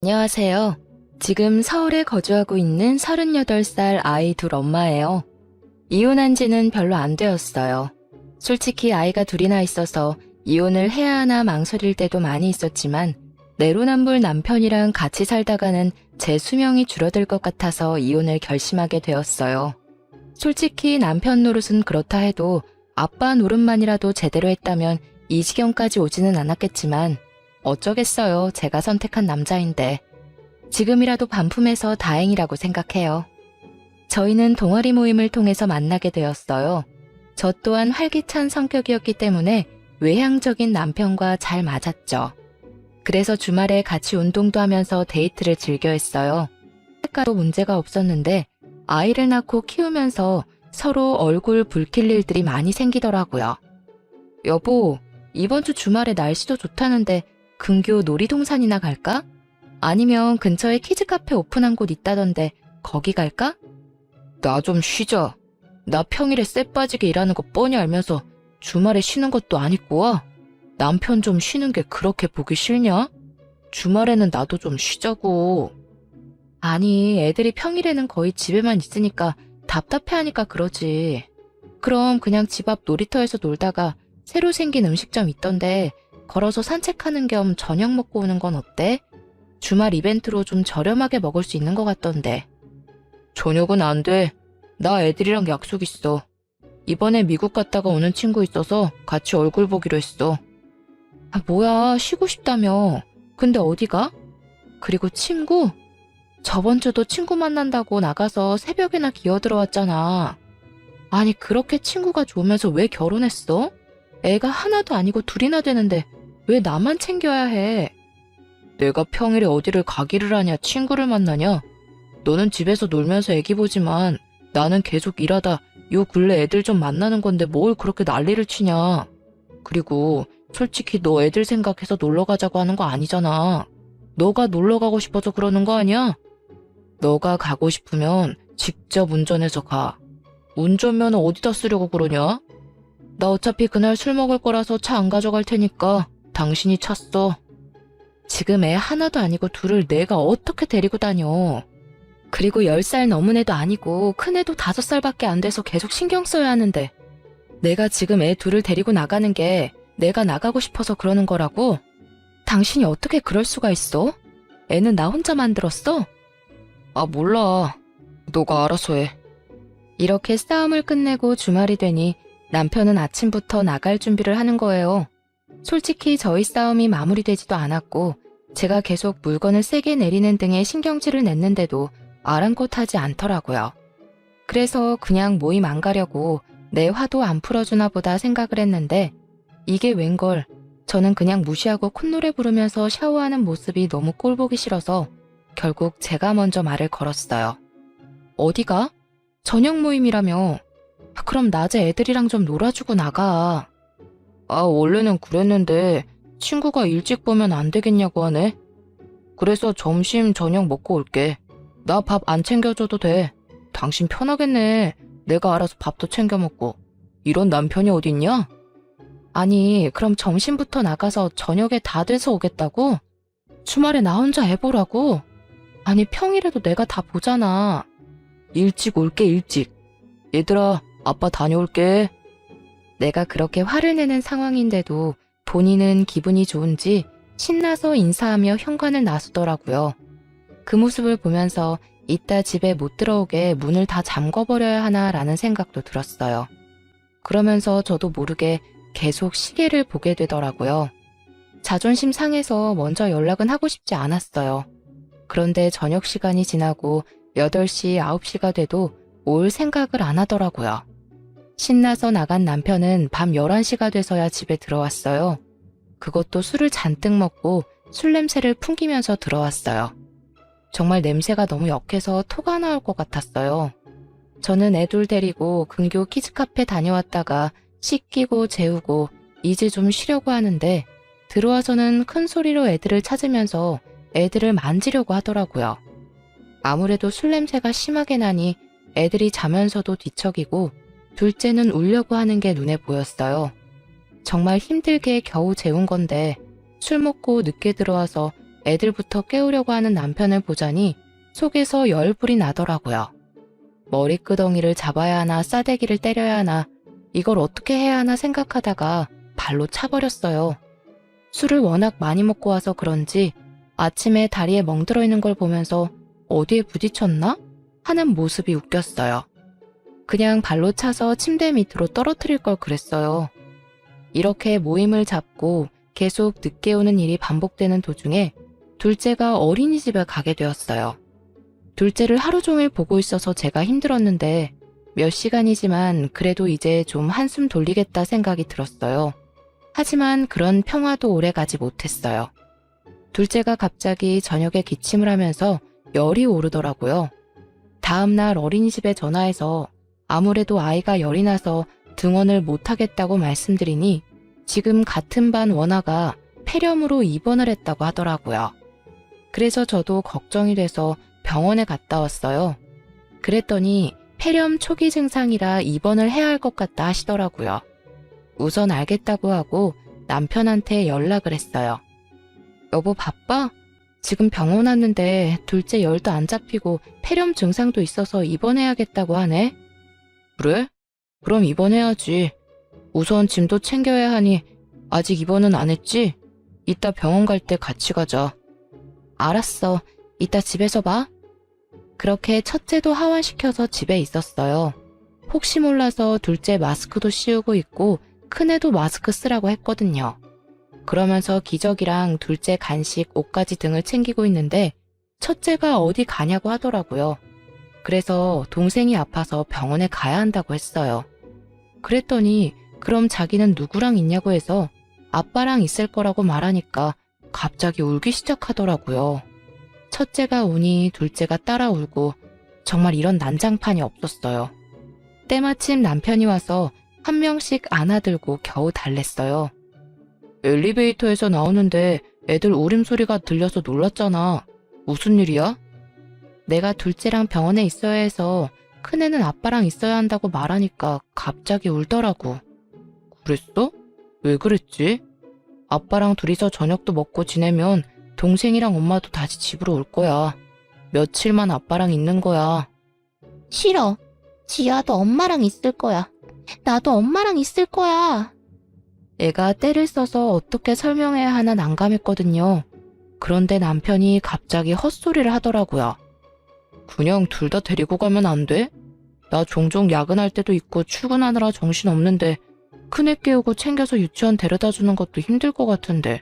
안녕하세요. 지금 서울에 거주하고 있는 38살 아이 둘 엄마예요. 이혼한 지는 별로 안 되었어요. 솔직히 아이가 둘이나 있어서 이혼을 해야 하나 망설일 때도 많이 있었지만 내로남불 남편이랑 같이 살다가는 제 수명이 줄어들 것 같아서 이혼을 결심하게 되었어요. 솔직히 남편 노릇은 그렇다 해도 아빠 노릇만이라도 제대로 했다면 이 지경까지 오지는 않았겠지만 어쩌겠어요. 제가 선택한 남자인데. 지금이라도 반품해서 다행이라고 생각해요. 저희는 동아리 모임을 통해서 만나게 되었어요. 저 또한 활기찬 성격이었기 때문에 외향적인 남편과 잘 맞았죠. 그래서 주말에 같이 운동도 하면서 데이트를 즐겨 했어요. 색깔도 문제가 없었는데 아이를 낳고 키우면서 서로 얼굴 붉힐 일들이 많이 생기더라고요. 여보, 이번 주 주말에 날씨도 좋다는데 근교 놀이동산이나 갈까? 아니면 근처에 키즈카페 오픈한 곳 있다던데 거기 갈까? 나 좀 쉬자. 나 평일에 쎄 빠지게 일하는 거 뻔히 알면서 주말에 쉬는 것도 아니고 와. 남편 좀 쉬는 게 그렇게 보기 싫냐? 주말에는 나도 좀 쉬자고. 아니, 애들이 평일에는 거의 집에만 있으니까 답답해하니까 그러지. 그럼 그냥 집 앞 놀이터에서 놀다가 새로 생긴 음식점 있던데 걸어서 산책하는 겸 저녁 먹고 오는 건 어때? 주말 이벤트로 좀 저렴하게 먹을 수 있는 것 같던데. 저녁은 안 돼. 나 애들이랑 약속 있어. 이번에 미국 갔다가 오는 친구 있어서 같이 얼굴 보기로 했어. 아, 뭐야, 쉬고 싶다며. 근데 어디 가? 그리고 친구? 저번 주도 친구 만난다고 나가서 새벽에나 기어들어왔잖아. 아니, 그렇게 친구가 좋으면서 왜 결혼했어? 애가 하나도 아니고 둘이나 되는데 왜 나만 챙겨야 해? 내가 평일에 어디를 가기를 하냐, 친구를 만나냐? 너는 집에서 놀면서 애기 보지만 나는 계속 일하다 요 근래 애들 좀 만나는 건데 뭘 그렇게 난리를 치냐? 그리고 솔직히 너 애들 생각해서 놀러 가자고 하는 거 아니잖아. 너가 놀러 가고 싶어서 그러는 거 아니야? 너가 가고 싶으면 직접 운전해서 가. 운전면허 어디다 쓰려고 그러냐? 나 어차피 그날 술 먹을 거라서 차 안 가져갈 테니까 당신이 차 써. 지금 애 하나도 아니고 둘을 내가 어떻게 데리고 다녀. 그리고 10살 넘은 애도 아니고 큰 애도 5살밖에 안 돼서 계속 신경 써야 하는데 내가 지금 애 둘을 데리고 나가는 게 내가 나가고 싶어서 그러는 거라고? 당신이 어떻게 그럴 수가 있어? 애는 나 혼자 만들었어? 아, 몰라. 너가 알아서 해. 이렇게 싸움을 끝내고 주말이 되니 남편은 아침부터 나갈 준비를 하는 거예요. 솔직히 저희 싸움이 마무리되지도 않았고 제가 계속 물건을 세게 내리는 등의 신경질을 냈는데도 아랑곳하지 않더라고요. 그래서 그냥 모임 안 가려고 내 화도 안 풀어주나 보다 생각을 했는데 이게 웬걸. 저는 그냥 무시하고 콧노래 부르면서 샤워하는 모습이 너무 꼴보기 싫어서 결국 제가 먼저 말을 걸었어요. 어디가? 저녁 모임이라며. 그럼 낮에 애들이랑 좀 놀아주고 나가. 아, 원래는 그랬는데 친구가 일찍 보면 안 되겠냐고 하네. 그래서 점심 저녁 먹고 올게. 나 밥 안 챙겨줘도 돼. 당신 편하겠네. 내가 알아서 밥도 챙겨 먹고. 이런 남편이 어딨냐? 아니, 그럼 점심부터 나가서 저녁에 다 돼서 오겠다고? 주말에 나 혼자 애 보라고? 아니, 평일에도 내가 다 보잖아. 일찍 올게, 일찍. 얘들아, 아빠 다녀올게. 내가 그렇게 화를 내는 상황인데도 본인은 기분이 좋은지 신나서 인사하며 현관을 나서더라고요. 그 모습을 보면서 이따 집에 못 들어오게 문을 다 잠궈버려야 하나라는 생각도 들었어요. 그러면서 저도 모르게 계속 시계를 보게 되더라고요. 자존심 상해서 먼저 연락은 하고 싶지 않았어요. 그런데 저녁 시간이 지나고 8시, 9시가 돼도 올 생각을 안 하더라고요. 신나서 나간 남편은 밤 11시가 돼서야 집에 들어왔어요. 그것도 술을 잔뜩 먹고 술 냄새를 풍기면서 들어왔어요. 정말 냄새가 너무 역해서 토가 나올 것 같았어요. 저는 애둘 데리고 근교 키즈카페 다녀왔다가 씻기고 재우고 이제 좀 쉬려고 하는데 들어와서는 큰 소리로 애들을 찾으면서 애들을 만지려고 하더라고요. 아무래도 술 냄새가 심하게 나니 애들이 자면서도 뒤척이고 둘째는 울려고 하는 게 눈에 보였어요. 정말 힘들게 겨우 재운 건데 술 먹고 늦게 들어와서 애들부터 깨우려고 하는 남편을 보자니 속에서 열불이 나더라고요. 머리끄덩이를 잡아야 하나 싸대기를 때려야 하나 이걸 어떻게 해야 하나 생각하다가 발로 차버렸어요. 술을 워낙 많이 먹고 와서 그런지 아침에 다리에 멍들어 있는 걸 보면서 어디에 부딪혔나? 하는 모습이 웃겼어요. 그냥 발로 차서 침대 밑으로 떨어뜨릴 걸 그랬어요. 이렇게 모임을 잡고 계속 늦게 오는 일이 반복되는 도중에 둘째가 어린이집에 가게 되었어요. 둘째를 하루 종일 보고 있어서 제가 힘들었는데 몇 시간이지만 그래도 이제 좀 한숨 돌리겠다 생각이 들었어요. 하지만 그런 평화도 오래 가지 못했어요. 둘째가 갑자기 저녁에 기침을 하면서 열이 오르더라고요. 다음 날 어린이집에 전화해서 아무래도 아이가 열이 나서 등원을 못하겠다고 말씀드리니 지금 같은 반 원아가 폐렴으로 입원을 했다고 하더라고요. 그래서 저도 걱정이 돼서 병원에 갔다 왔어요. 그랬더니 폐렴 초기 증상이라 입원을 해야 할 것 같다 하시더라고요. 우선 알겠다고 하고 남편한테 연락을 했어요. 여보 바빠? 지금 병원 왔는데 둘째 열도 안 잡히고 폐렴 증상도 있어서 입원해야겠다고 하네. 그래? 그럼 입원해야지. 우선 짐도 챙겨야 하니 아직 입원은 안 했지? 이따 병원 갈 때 같이 가자. 알았어. 이따 집에서 봐. 그렇게 첫째도 하원시켜서 집에 있었어요. 혹시 몰라서 둘째 마스크도 씌우고 있고 큰애도 마스크 쓰라고 했거든요. 그러면서 기저귀랑 둘째 간식, 옷가지 등을 챙기고 있는데 첫째가 어디 가냐고 하더라고요. 그래서 동생이 아파서 병원에 가야 한다고 했어요. 그랬더니 그럼 자기는 누구랑 있냐고 해서 아빠랑 있을 거라고 말하니까 갑자기 울기 시작하더라고요. 첫째가 우니 둘째가 따라 울고 정말 이런 난장판이 없었어요. 때마침 남편이 와서 한 명씩 안아들고 겨우 달랬어요. 엘리베이터에서 나오는데 애들 울음소리가 들려서 놀랐잖아. 무슨 일이야? 내가 둘째랑 병원에 있어야 해서 큰애는 아빠랑 있어야 한다고 말하니까 갑자기 울더라고. 그랬어? 왜 그랬지? 아빠랑 둘이서 저녁도 먹고 지내면 동생이랑 엄마도 다시 집으로 올 거야. 며칠만 아빠랑 있는 거야. 싫어. 지아도 엄마랑 있을 거야. 나도 엄마랑 있을 거야. 애가 떼를 써서 어떻게 설명해야 하나 난감했거든요. 그런데 남편이 갑자기 헛소리를 하더라고요. 그냥 둘 다 데리고 가면 안 돼? 나 종종 야근할 때도 있고 출근하느라 정신없는데 큰애 깨우고 챙겨서 유치원 데려다 주는 것도 힘들 것 같은데.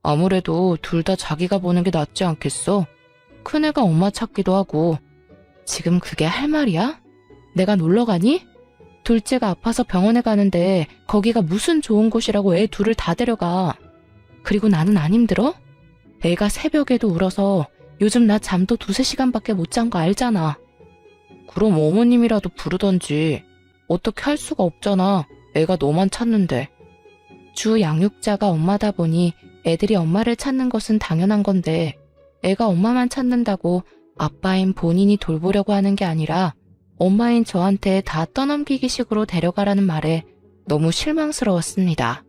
아무래도 둘 다 자기가 보는 게 낫지 않겠어? 큰애가 엄마 찾기도 하고. 지금 그게 할 말이야? 내가 놀러 가니? 둘째가 아파서 병원에 가는데 거기가 무슨 좋은 곳이라고 애 둘을 다 데려가. 그리고 나는 안 힘들어? 애가 새벽에도 울어서 요즘 나 잠도 2-3시간밖에 못 잔 거 알잖아. 그럼 어머님이라도 부르던지. 어떻게 할 수가 없잖아. 애가 너만 찾는데. 주 양육자가 엄마다 보니 애들이 엄마를 찾는 것은 당연한 건데 애가 엄마만 찾는다고 아빠인 본인이 돌보려고 하는 게 아니라 엄마인 저한테 다 떠넘기기 식으로 데려가라는 말에 너무 실망스러웠습니다.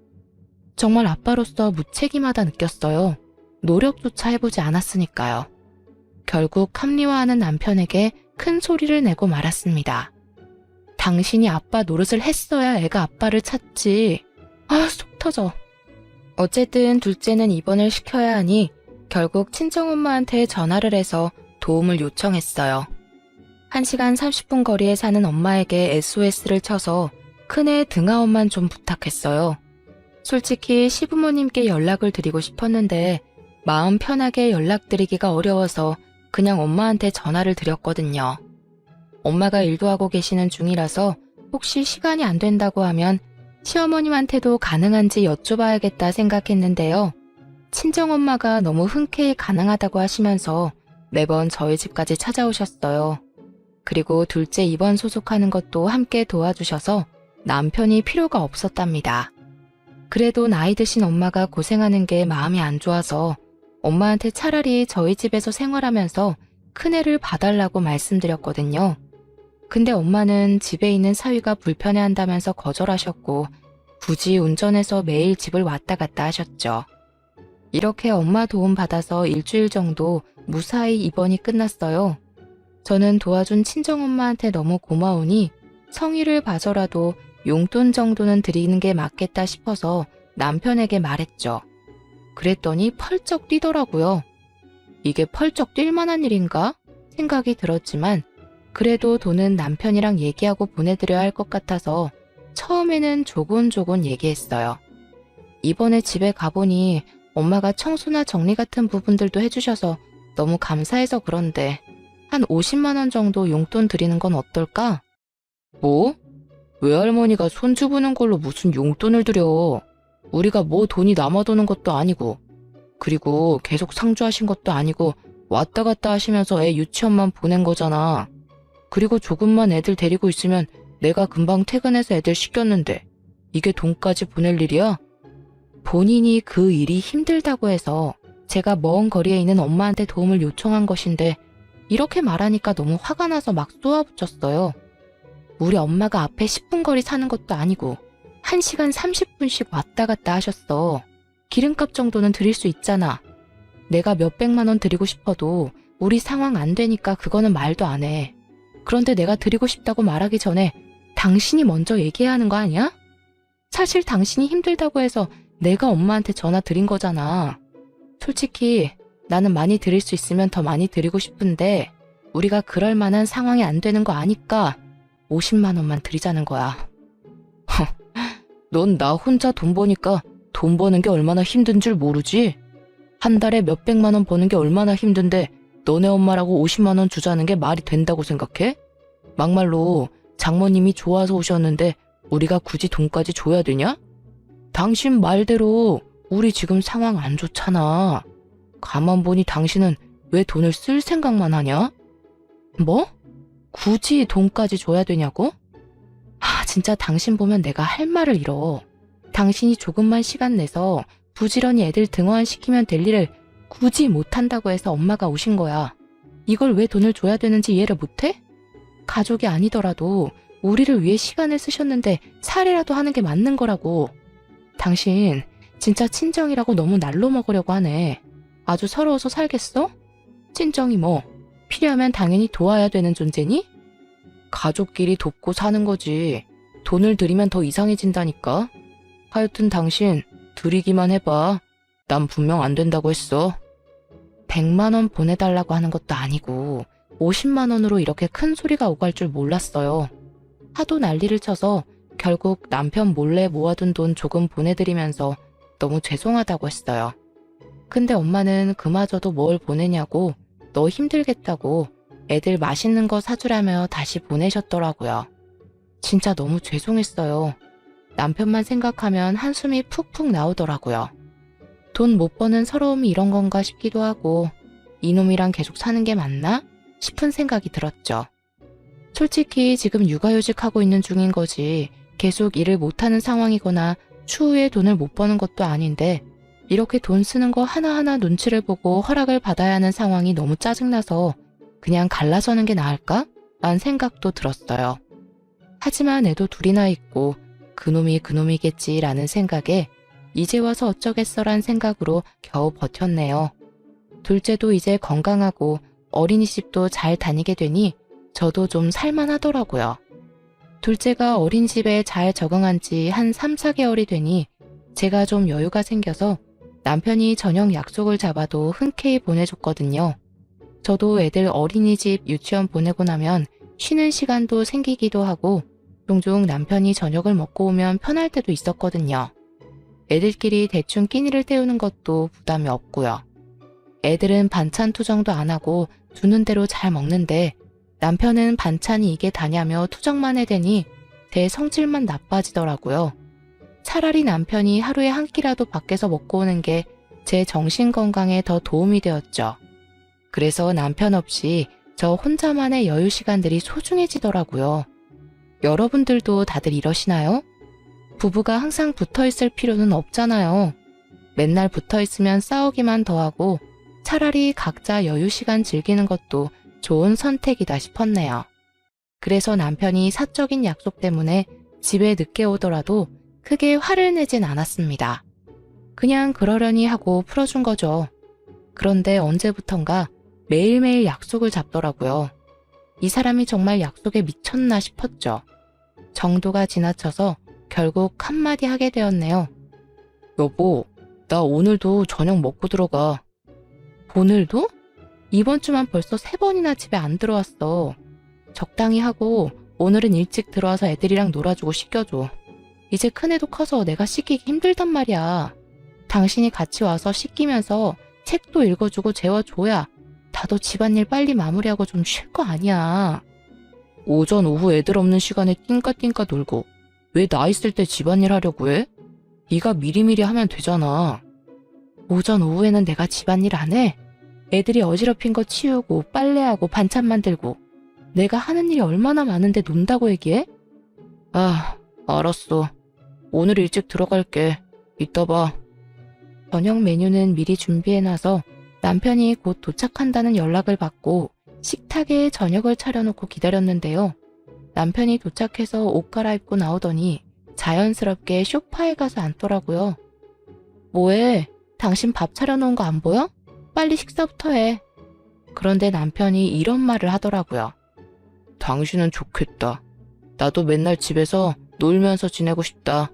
정말 아빠로서 무책임하다 느꼈어요. 노력조차 해보지 않았으니까요. 결국 합리화하는 남편에게 큰 소리를 내고 말았습니다. 당신이 아빠 노릇을 했어야 애가 아빠를 찾지. 아, 속 터져. 어쨌든 둘째는 입원을 시켜야 하니 결국 친정엄마한테 전화를 해서 도움을 요청했어요. 1시간 30분 거리에 사는 엄마에게 SOS를 쳐서 큰애 등하원만 좀 부탁했어요. 솔직히 시부모님께 연락을 드리고 싶었는데 마음 편하게 연락드리기가 어려워서 그냥 엄마한테 전화를 드렸거든요. 엄마가 일도 하고 계시는 중이라서 혹시 시간이 안 된다고 하면 시어머님한테도 가능한지 여쭤봐야겠다 생각했는데요. 친정엄마가 너무 흔쾌히 가능하다고 하시면서 매번 저희 집까지 찾아오셨어요. 그리고 둘째 입원 소속하는 것도 함께 도와주셔서 남편이 필요가 없었답니다. 그래도 나이 드신 엄마가 고생하는 게 마음이 안 좋아서 엄마한테 차라리 저희 집에서 생활하면서 큰애를 봐달라고 말씀드렸거든요. 근데 엄마는 집에 있는 사위가 불편해한다면서 거절하셨고 굳이 운전해서 매일 집을 왔다 갔다 하셨죠. 이렇게 엄마 도움 받아서 일주일 정도 무사히 입원이 끝났어요. 저는 도와준 친정엄마한테 너무 고마우니 성의를 봐서라도 용돈 정도는 드리는 게 맞겠다 싶어서 남편에게 말했죠. 그랬더니 펄쩍 뛰더라고요. 이게 펄쩍 뛸 만한 일인가? 생각이 들었지만 그래도 돈은 남편이랑 얘기하고 보내드려야 할 것 같아서 처음에는 조곤조곤 얘기했어요. 이번에 집에 가보니 엄마가 청소나 정리 같은 부분들도 해주셔서 너무 감사해서 그런데 한 50만 원 정도 용돈 드리는 건 어떨까? 뭐? 외할머니가 손주 보는 걸로 무슨 용돈을 드려. 우리가 뭐 돈이 남아도는 것도 아니고 그리고 계속 상주하신 것도 아니고 왔다 갔다 하시면서 애 유치원만 보낸 거잖아. 그리고 조금만 애들 데리고 있으면 내가 금방 퇴근해서 애들 씻겼는데 이게 돈까지 보낼 일이야? 본인이 그 일이 힘들다고 해서 제가 먼 거리에 있는 엄마한테 도움을 요청한 것인데 이렇게 말하니까 너무 화가 나서 막 쏘아붙였어요. 우리 엄마가 앞에 10분 거리 사는 것도 아니고 1시간 30분씩 왔다 갔다 하셨어. 기름값 정도는 드릴 수 있잖아. 내가 몇백만 원 드리고 싶어도 우리 상황 안 되니까 그거는 말도 안 해. 그런데 내가 드리고 싶다고 말하기 전에 당신이 먼저 얘기해야 하는 거 아니야? 사실 당신이 힘들다고 해서 내가 엄마한테 전화 드린 거잖아. 솔직히 나는 많이 드릴 수 있으면 더 많이 드리고 싶은데 우리가 그럴 만한 상황이 안 되는 거 아니까 50만 원만 드리자는 거야. 넌 나 혼자 돈 버니까 돈 버는 게 얼마나 힘든 줄 모르지? 한 달에 몇백만 원 버는 게 얼마나 힘든데 너네 엄마라고 50만 원 주자는 게 말이 된다고 생각해? 막말로 장모님이 좋아서 오셨는데 우리가 굳이 돈까지 줘야 되냐? 당신 말대로 우리 지금 상황 안 좋잖아. 가만 보니 당신은 왜 돈을 쓸 생각만 하냐? 뭐? 굳이 돈까지 줘야 되냐고? 진짜 당신 보면 내가 할 말을 잃어. 당신이 조금만 시간 내서 부지런히 애들 등원시키면 될 일을 굳이 못한다고 해서 엄마가 오신 거야. 이걸 왜 돈을 줘야 되는지 이해를 못해? 가족이 아니더라도 우리를 위해 시간을 쓰셨는데 살이라도 하는 게 맞는 거라고. 당신 진짜 친정이라고 너무 날로 먹으려고 하네. 아주 서러워서 살겠어? 친정이 뭐 필요하면 당연히 도와야 되는 존재니? 가족끼리 돕고 사는 거지. 돈을 들이면 더 이상해진다니까. 하여튼 당신 드리기만 해봐. 난 분명 안 된다고 했어. 100만 원 보내달라고 하는 것도 아니고 50만 원으로 이렇게 큰 소리가 오갈 줄 몰랐어요. 하도 난리를 쳐서 결국 남편 몰래 모아둔 돈 조금 보내드리면서 너무 죄송하다고 했어요. 근데 엄마는 그마저도 뭘 보내냐고 너 힘들겠다고 애들 맛있는 거 사주라며 다시 보내셨더라고요. 진짜 너무 죄송했어요. 남편만 생각하면 한숨이 푹푹 나오더라고요. 돈 못 버는 서러움이 이런 건가 싶기도 하고 이놈이랑 계속 사는 게 맞나? 싶은 생각이 들었죠. 솔직히 지금 육아휴직하고 있는 중인 거지 계속 일을 못하는 상황이거나 추후에 돈을 못 버는 것도 아닌데 이렇게 돈 쓰는 거 하나하나 눈치를 보고 허락을 받아야 하는 상황이 너무 짜증나서 그냥 갈라서는 게 나을까? 라는 생각도 들었어요. 하지만 애도 둘이나 있고 그놈이 그놈이겠지라는 생각에 이제 와서 어쩌겠어란 생각으로 겨우 버텼네요. 둘째도 이제 건강하고 어린이집도 잘 다니게 되니 저도 좀 살만하더라고요. 둘째가 어린이집에 잘 적응한 지 한 3, 4개월이 되니 제가 좀 여유가 생겨서 남편이 저녁 약속을 잡아도 흔쾌히 보내줬거든요. 저도 애들 어린이집, 유치원 보내고 나면 쉬는 시간도 생기기도 하고 종종 남편이 저녁을 먹고 오면 편할 때도 있었거든요. 애들끼리 대충 끼니를 때우는 것도 부담이 없고요. 애들은 반찬 투정도 안 하고 주는 대로 잘 먹는데 남편은 반찬이 이게 다냐며 투정만 해대니 제 성질만 나빠지더라고요. 차라리 남편이 하루에 한 끼라도 밖에서 먹고 오는 게 제 정신 건강에 더 도움이 되었죠. 그래서 남편 없이 저 혼자만의 여유 시간들이 소중해지더라고요. 여러분들도 다들 이러시나요? 부부가 항상 붙어있을 필요는 없잖아요. 맨날 붙어있으면 싸우기만 더하고 차라리 각자 여유 시간 즐기는 것도 좋은 선택이다 싶었네요. 그래서 남편이 사적인 약속 때문에 집에 늦게 오더라도 크게 화를 내진 않았습니다. 그냥 그러려니 하고 풀어준 거죠. 그런데 언제부턴가 매일매일 약속을 잡더라고요. 이 사람이 정말 약속에 미쳤나 싶었죠. 정도가 지나쳐서 결국 한마디 하게 되었네요. 여보, 나 오늘도 저녁 먹고 들어가. 오늘도? 이번 주만 벌써 3번이나 집에 안 들어왔어. 적당히 하고 오늘은 일찍 들어와서 애들이랑 놀아주고 씻겨줘. 이제 큰애도 커서 내가 씻기기 힘들단 말이야. 당신이 같이 와서 씻기면서 책도 읽어주고 재워줘야 나도 집안일 빨리 마무리하고 좀 쉴 거 아니야. 오전 오후 애들 없는 시간에 띵까띵까 놀고 왜 나 있을 때 집안일 하려고 해? 네가 미리미리 하면 되잖아. 오전 오후에는 내가 집안일 안 해? 애들이 어지럽힌 거 치우고 빨래하고 반찬 만들고 내가 하는 일이 얼마나 많은데 논다고 얘기해? 아, 알았어. 오늘 일찍 들어갈게. 이따 봐. 저녁 메뉴는 미리 준비해놔서 남편이 곧 도착한다는 연락을 받고 식탁에 저녁을 차려놓고 기다렸는데요. 남편이 도착해서 옷 갈아입고 나오더니 자연스럽게 소파에 가서 앉더라고요. 뭐해? 당신 밥 차려놓은 거 안 보여? 빨리 식사부터 해. 그런데 남편이 이런 말을 하더라고요. 당신은 좋겠다. 나도 맨날 집에서 놀면서 지내고 싶다.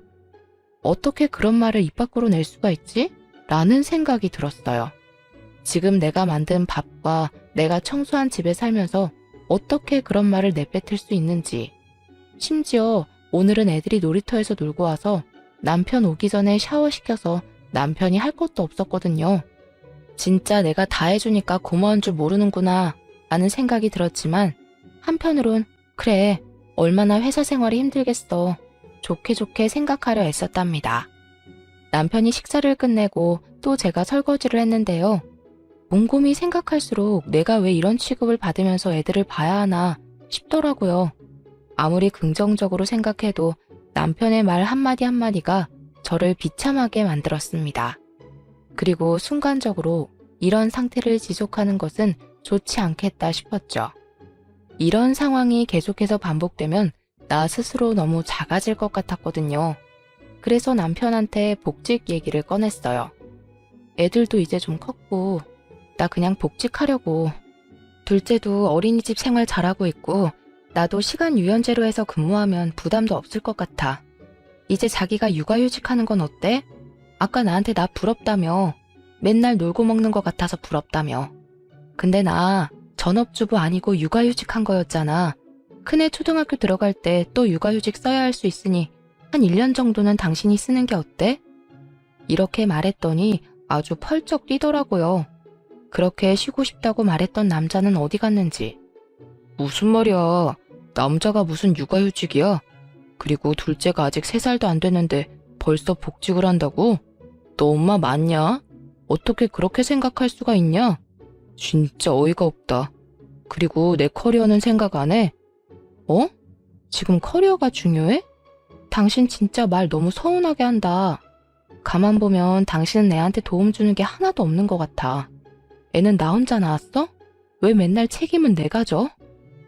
어떻게 그런 말을 입 밖으로 낼 수가 있지? 라는 생각이 들었어요. 지금 내가 만든 밥과 내가 청소한 집에 살면서 어떻게 그런 말을 내뱉을 수 있는지. 심지어 오늘은 애들이 놀이터에서 놀고 와서 남편 오기 전에 샤워시켜서 남편이 할 것도 없었거든요. 진짜 내가 다 해주니까 고마운 줄 모르는구나 라는 생각이 들었지만 한편으론 그래, 얼마나 회사 생활이 힘들겠어. 좋게 좋게 생각하려 애썼답니다. 남편이 식사를 끝내고 또 제가 설거지를 했는데요. 곰곰이 생각할수록 내가 왜 이런 취급을 받으면서 애들을 봐야 하나 싶더라고요. 아무리 긍정적으로 생각해도 남편의 말 한마디 한마디가 저를 비참하게 만들었습니다. 그리고 순간적으로 이런 상태를 지속하는 것은 좋지 않겠다 싶었죠. 이런 상황이 계속해서 반복되면 나 스스로 너무 작아질 것 같았거든요. 그래서 남편한테 복직 얘기를 꺼냈어요. 애들도 이제 좀 컸고 나 그냥 복직하려고. 둘째도 어린이집 생활 잘하고 있고 나도 시간 유연제로 해서 근무하면 부담도 없을 것 같아. 이제 자기가 육아휴직하는 건 어때? 아까 나한테 나 부럽다며. 맨날 놀고 먹는 것 같아서 부럽다며. 근데 나 전업주부 아니고 육아휴직한 거였잖아. 큰애 초등학교 들어갈 때 또 육아휴직 써야 할 수 있으니 한 1년 정도는 당신이 쓰는 게 어때? 이렇게 말했더니 아주 펄쩍 뛰더라고요. 그렇게 쉬고 싶다고 말했던 남자는 어디 갔는지. 무슨 말이야. 남자가 무슨 육아휴직이야? 그리고 둘째가 아직 3살도 안 됐는데 벌써 복직을 한다고? 너 엄마 맞냐? 어떻게 그렇게 생각할 수가 있냐? 진짜 어이가 없다. 그리고 내 커리어는 생각 안 해? 어? 지금 커리어가 중요해? 당신 진짜 말 너무 서운하게 한다. 가만 보면 당신은 애한테 도움 주는 게 하나도 없는 것 같아. 애는 나 혼자 낳았어? 왜 맨날 책임은 내가 져?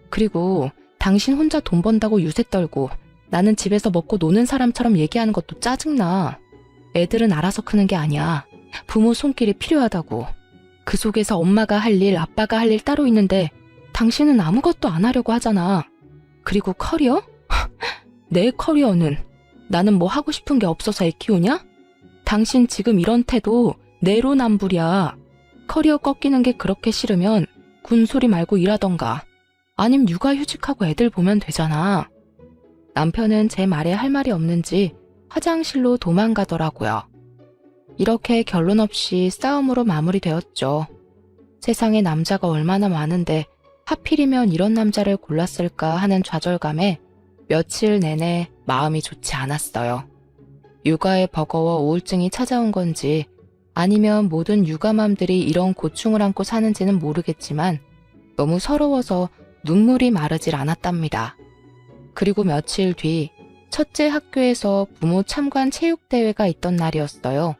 그리고 당신 혼자 돈 번다고 유세 떨고 나는 집에서 먹고 노는 사람처럼 얘기하는 것도 짜증나. 애들은 알아서 크는 게 아니야. 부모 손길이 필요하다고. 그 속에서 엄마가 할 일, 아빠가 할 일 따로 있는데 당신은 아무것도 안 하려고 하잖아. 그리고 커리어? 내 커리어는 나는 뭐 하고 싶은 게 없어서 애 키우냐? 당신 지금 이런 태도 내로남불이야. 커리어 꺾이는 게 그렇게 싫으면 군소리 말고 일하던가. 아님 육아휴직하고 애들 보면 되잖아. 남편은 제 말에 할 말이 없는지 화장실로 도망가더라고요. 이렇게 결론 없이 싸움으로 마무리되었죠. 세상에 남자가 얼마나 많은데 하필이면 이런 남자를 골랐을까 하는 좌절감에 며칠 내내 마음이 좋지 않았어요. 육아에 버거워 우울증이 찾아온 건지 아니면 모든 육아맘들이 이런 고충을 안고 사는지는 모르겠지만 너무 서러워서 눈물이 마르질 않았답니다. 그리고 며칠 뒤 첫째 학교에서 부모 참관 체육대회가 있던 날이었어요.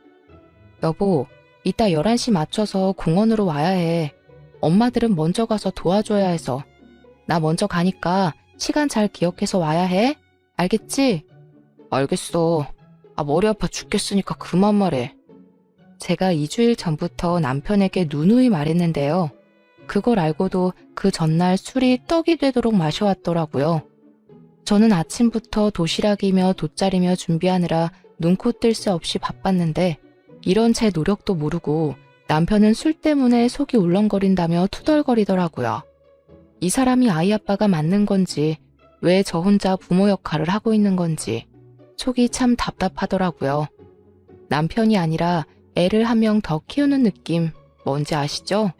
여보, 이따 11시 맞춰서 공원으로 와야 해. 엄마들은 먼저 가서 도와줘야 해서. 나 먼저 가니까 시간 잘 기억해서 와야 해. 알겠지? 알겠어. 머리 아파 죽겠으니까 그만 말해. 제가 2주일 전부터 남편에게 누누이 말했는데요. 그걸 알고도 그 전날 술이 떡이 되도록 마셔왔더라고요. 저는 아침부터 도시락이며 돗자리며 준비하느라 눈코 뜰 새 없이 바빴는데 이런 제 노력도 모르고 남편은 술 때문에 속이 울렁거린다며 투덜거리더라고요. 이 사람이 아이 아빠가 맞는 건지 왜 저 혼자 부모 역할을 하고 있는 건지 속이 참 답답하더라고요. 남편이 아니라 애를 한 명 더 키우는 느낌 뭔지 아시죠?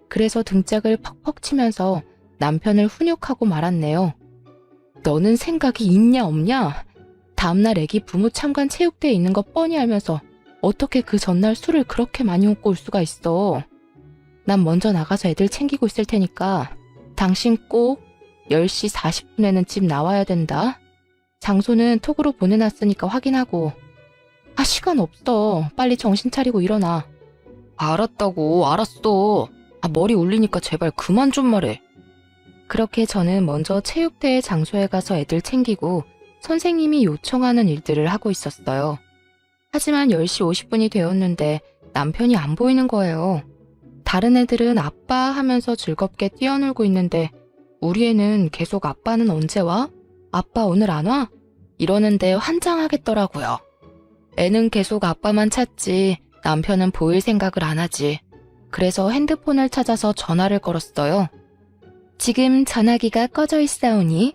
그래서 등짝을 퍽퍽 치면서 남편을 훈육하고 말았네요. 너는 생각이 있냐 없냐? 다음날 애기 부모 참관 체육대에 있는 거 뻔히 알면서 어떻게 그 전날 술을 그렇게 많이 먹고 올 수가 있어? 난 먼저 나가서 애들 챙기고 있을 테니까 당신 꼭 10시 40분에는 집 나와야 된다. 장소는 톡으로 보내놨으니까 확인하고. 아, 시간 없어. 빨리 정신 차리고 일어나. 알았다고, 알았어. 아, 머리 울리니까 제발 그만 좀 말해. 그렇게 저는 먼저 체육대회 장소에 가서 애들 챙기고 선생님이 요청하는 일들을 하고 있었어요. 하지만 10시 50분이 되었는데 남편이 안 보이는 거예요. 다른 애들은 아빠 하면서 즐겁게 뛰어놀고 있는데 우리 애는 계속 아빠는 언제 와? 아빠 오늘 안 와? 이러는데 환장하겠더라고요. 애는 계속 아빠만 찾지 남편은 보일 생각을 안 하지. 그래서 핸드폰을 찾아서 전화를 걸었어요. 지금 전화기가 꺼져 있사오니?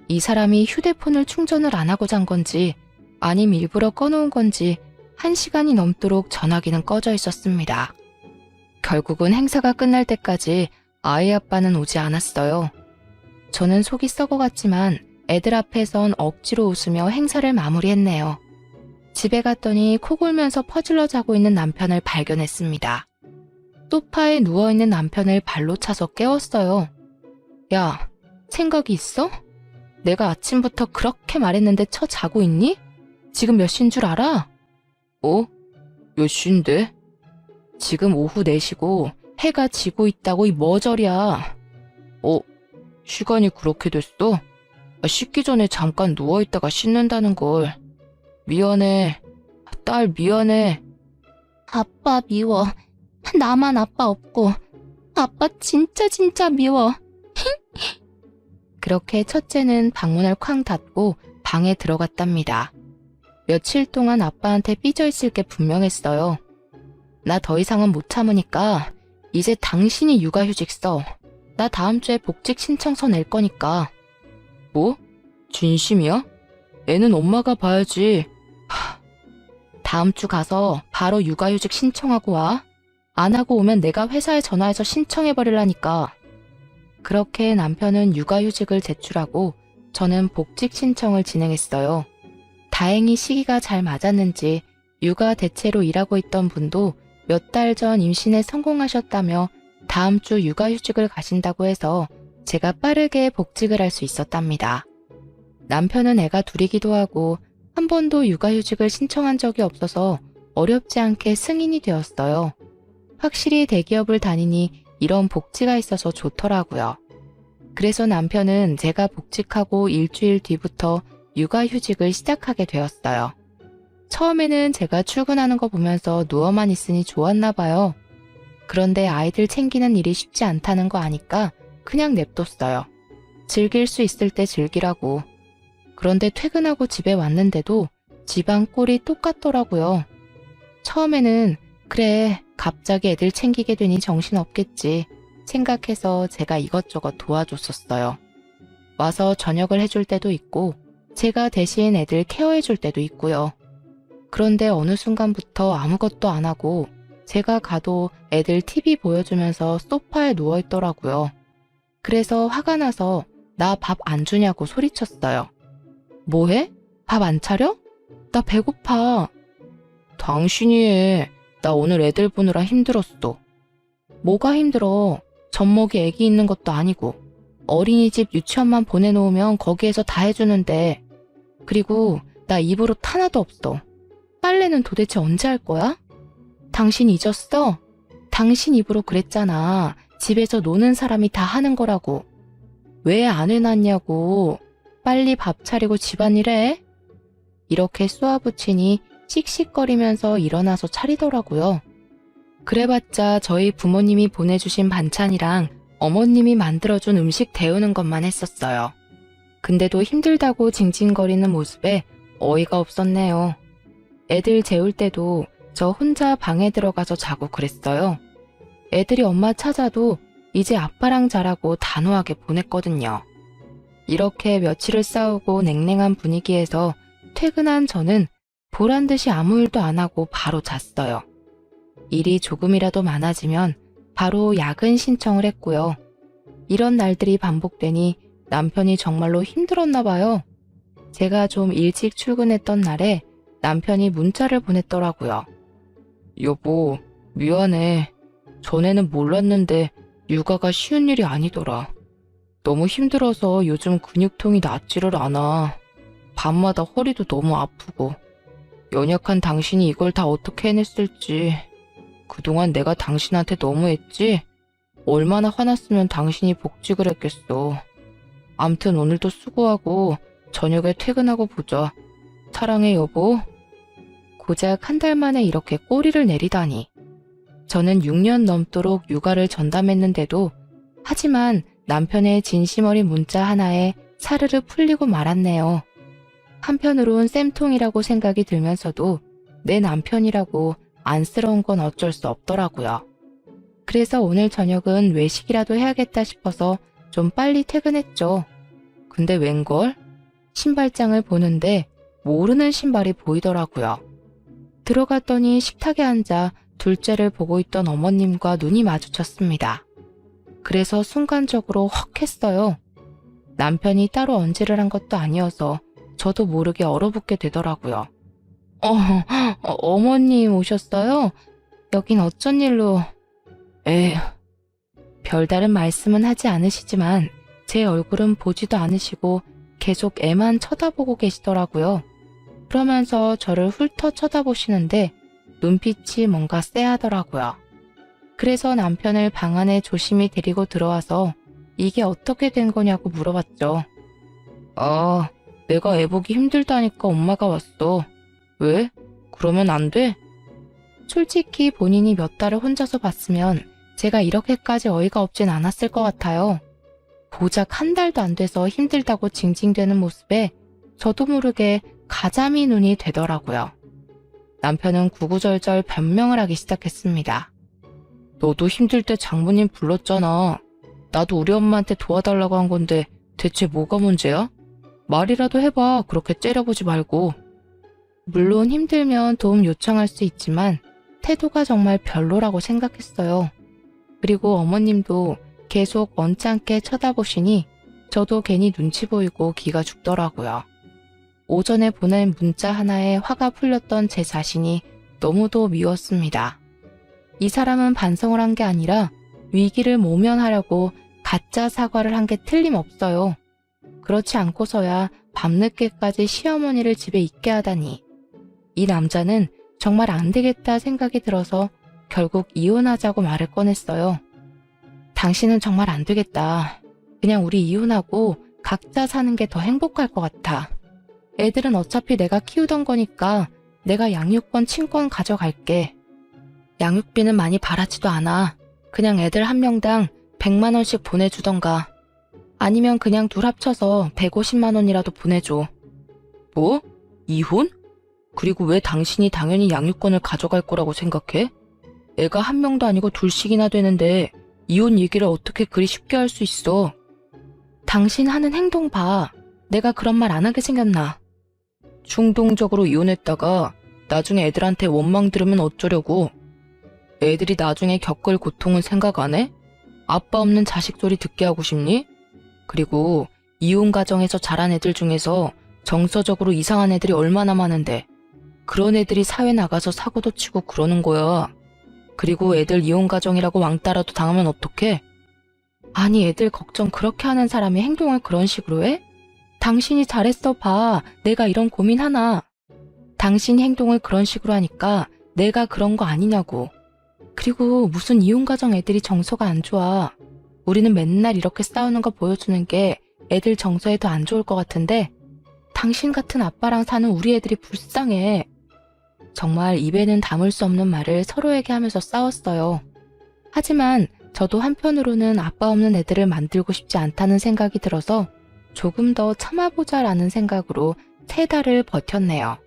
이 사람이 휴대폰을 충전을 안 하고 잔 건지 아님 일부러 꺼놓은 건지 1시간이 넘도록 전화기는 꺼져 있었습니다. 결국은 행사가 끝날 때까지 아이 아빠는 오지 않았어요. 저는 속이 썩어갔지만 애들 앞에선 억지로 웃으며 행사를 마무리했네요. 집에 갔더니 코 골면서 퍼질러 자고 있는 남편을 발견했습니다. 소파에 누워있는 남편을 발로 차서 깨웠어요. 야, 생각이 있어? 내가 아침부터 그렇게 말했는데 쳐 자고 있니? 지금 몇 시인 줄 알아? 몇 시인데? 지금 오후 4시고 해가 지고 있다고 이 머저리야. 시간이 그렇게 됐어? 씻기 전에 잠깐 누워있다가 씻는다는 걸. 미안해. 딸 미안해. 아빠 미워. 나만 아빠 없고. 아빠 진짜 미워. 그렇게 첫째는 방문을 쾅 닫고 방에 들어갔답니다. 며칠 동안 아빠한테 삐져있을 게 분명했어요. 나 더 이상은 못 참으니까 이제 당신이 육아휴직 써. 나 다음 주에 복직 신청서 낼 거니까. 뭐? 진심이야? 애는 엄마가 봐야지. 다음 주 가서 바로 육아휴직 신청하고 와. 안 하고 오면 내가 회사에 전화해서 신청해버리라니까. 그렇게 남편은 육아휴직을 제출하고 저는 복직 신청을 진행했어요. 다행히 시기가 잘 맞았는지 육아 대체로 일하고 있던 분도 몇 달 전 임신에 성공하셨다며 다음 주 육아휴직을 가신다고 해서 제가 빠르게 복직을 할 수 있었답니다. 남편은 애가 둘이기도 하고 한 번도 육아휴직을 신청한 적이 없어서 어렵지 않게 승인이 되었어요. 확실히 대기업을 다니니 이런 복지가 있어서 좋더라고요. 그래서 남편은 제가 복직하고 일주일 뒤부터 육아휴직을 시작하게 되었어요. 처음에는 제가 출근하는 거 보면서 누워만 있으니 좋았나 봐요. 그런데 아이들 챙기는 일이 쉽지 않다는 거 아니까 그냥 냅뒀어요. 즐길 수 있을 때 즐기라고. 그런데 퇴근하고 집에 왔는데도 집안 꼴이 똑같더라고요. 처음에는 그래, 갑자기 애들 챙기게 되니 정신없겠지 생각해서 제가 이것저것 도와줬었어요. 와서 저녁을 해줄 때도 있고 제가 대신 애들 케어해줄 때도 있고요. 그런데 어느 순간부터 아무것도 안 하고 제가 가도 애들 TV 보여주면서 소파에 누워있더라고요. 그래서 화가 나서 나 밥 안 주냐고 소리쳤어요. 뭐해? 밥 안 차려? 나 배고파. 당신이 해. 나 오늘 애들 보느라 힘들었어. 뭐가 힘들어? 젖먹이 애기 있는 것도 아니고 어린이집 유치원만 보내놓으면 거기에서 다 해주는데. 그리고 나 입으로 하나도 없어. 빨래는 도대체 언제 할 거야? 당신 잊었어? 당신 입으로 그랬잖아. 집에서 노는 사람이 다 하는 거라고. 왜 안 해놨냐고. 빨리 밥 차리고 집안일 해. 이렇게 쏘아붙이니 씩씩거리면서 일어나서 차리더라고요. 그래봤자 저희 부모님이 보내주신 반찬이랑 어머님이 만들어준 음식 데우는 것만 했었어요. 근데도 힘들다고 징징거리는 모습에 어이가 없었네요. 애들 재울 때도 저 혼자 방에 들어가서 자고 그랬어요. 애들이 엄마 찾아도 이제 아빠랑 자라고 단호하게 보냈거든요. 이렇게 며칠을 싸우고 냉랭한 분위기에서 퇴근한 저는 보란듯이 아무 일도 안 하고 바로 잤어요. 일이 조금이라도 많아지면 바로 야근 신청을 했고요. 이런 날들이 반복되니 남편이 정말로 힘들었나 봐요. 제가 좀 일찍 출근했던 날에 남편이 문자를 보냈더라고요. 여보, 미안해. 전에는 몰랐는데 육아가 쉬운 일이 아니더라. 너무 힘들어서 요즘 근육통이 낫지를 않아. 밤마다 허리도 너무 아프고. 연약한 당신이 이걸 다 어떻게 해냈을지. 그동안 내가 당신한테 너무했지? 얼마나 화났으면 당신이 복직을 했겠어. 암튼 오늘도 수고하고 저녁에 퇴근하고 보자. 사랑해 여보. 고작 한 달 만에 이렇게 꼬리를 내리다니. 저는 6년 넘도록 육아를 전담했는데도 하지만 남편의 진심 어린 문자 하나에 사르르 풀리고 말았네요. 한편으론 쌤통이라고 생각이 들면서도 내 남편이라고 안쓰러운 건 어쩔 수 없더라고요. 그래서 오늘 저녁은 외식이라도 해야겠다 싶어서 좀 빨리 퇴근했죠. 근데 웬걸? 신발장을 보는데 모르는 신발이 보이더라고요. 들어갔더니 식탁에 앉아 둘째를 보고 있던 어머님과 눈이 마주쳤습니다. 그래서 순간적으로 헉 했어요. 남편이 따로 언질을 한 것도 아니어서 저도 모르게 얼어붙게 되더라고요. 어머님 오셨어요? 여긴 어쩐 일로... 별다른 말씀은 하지 않으시지만 제 얼굴은 보지도 않으시고 계속 애만 쳐다보고 계시더라고요. 그러면서 저를 훑어 쳐다보시는데 눈빛이 뭔가 쎄하더라고요. 그래서 남편을 방 안에 조심히 데리고 들어와서 이게 어떻게 된 거냐고 물어봤죠. 내가 애 보기 힘들다니까 엄마가 왔어. 왜? 그러면 안 돼? 솔직히 본인이 몇 달을 혼자서 봤으면 제가 이렇게까지 어이가 없진 않았을 것 같아요. 고작 한 달도 안 돼서 힘들다고 징징대는 모습에 저도 모르게 가자미 눈이 되더라고요. 남편은 구구절절 변명을 하기 시작했습니다. 너도 힘들 때 장모님 불렀잖아. 나도 우리 엄마한테 도와달라고 한 건데 대체 뭐가 문제야? 말이라도 해봐. 그렇게 째려보지 말고. 물론 힘들면 도움 요청할 수 있지만 태도가 정말 별로라고 생각했어요. 그리고 어머님도 계속 언짢게 쳐다보시니 저도 괜히 눈치 보이고 기가 죽더라고요. 오전에 보낸 문자 하나에 화가 풀렸던 제 자신이 너무도 미웠습니다. 이 사람은 반성을 한 게 아니라 위기를 모면하려고 가짜 사과를 한 게 틀림없어요. 그렇지 않고서야 밤늦게까지 시어머니를 집에 있게 하다니. 이 남자는 정말 안 되겠다 생각이 들어서 결국 이혼하자고 말을 꺼냈어요. 당신은 정말 안 되겠다. 그냥 우리 이혼하고 각자 사는 게 더 행복할 것 같아. 애들은 어차피 내가 키우던 거니까 내가 양육권 친권 가져갈게. 양육비는 많이 바라지도 않아. 그냥 애들 한 명당 100만 원씩 보내주던가. 아니면 그냥 둘 합쳐서 150만 원이라도 보내줘. 뭐? 이혼? 그리고 왜 당신이 당연히 양육권을 가져갈 거라고 생각해? 애가 한 명도 아니고 둘씩이나 되는데 이혼 얘기를 어떻게 그리 쉽게 할 수 있어? 당신 하는 행동 봐. 내가 그런 말 안 하게 생겼나? 충동적으로 이혼했다가 나중에 애들한테 원망 들으면 어쩌려고? 애들이 나중에 겪을 고통은 생각 안 해? 아빠 없는 자식 소리 듣게 하고 싶니? 그리고 이혼 가정에서 자란 애들 중에서 정서적으로 이상한 애들이 얼마나 많은데 그런 애들이 사회 나가서 사고도 치고 그러는 거야. 그리고 애들 이혼 가정이라고 왕따라도 당하면 어떡해? 아니 애들 걱정 그렇게 하는 사람이 행동을 그런 식으로 해? 당신이 잘했어 봐. 내가 이런 고민하나. 당신이 행동을 그런 식으로 하니까 내가 그런 거 아니냐고. 그리고 무슨 이혼 가정 애들이 정서가 안 좋아. 우리는 맨날 이렇게 싸우는 거 보여주는 게 애들 정서에 더 안 좋을 것 같은데 당신 같은 아빠랑 사는 우리 애들이 불쌍해. 정말 입에는 담을 수 없는 말을 서로에게 하면서 싸웠어요. 하지만 저도 한편으로는 아빠 없는 애들을 만들고 싶지 않다는 생각이 들어서 조금 더 참아보자라는 생각으로 3달을 버텼네요.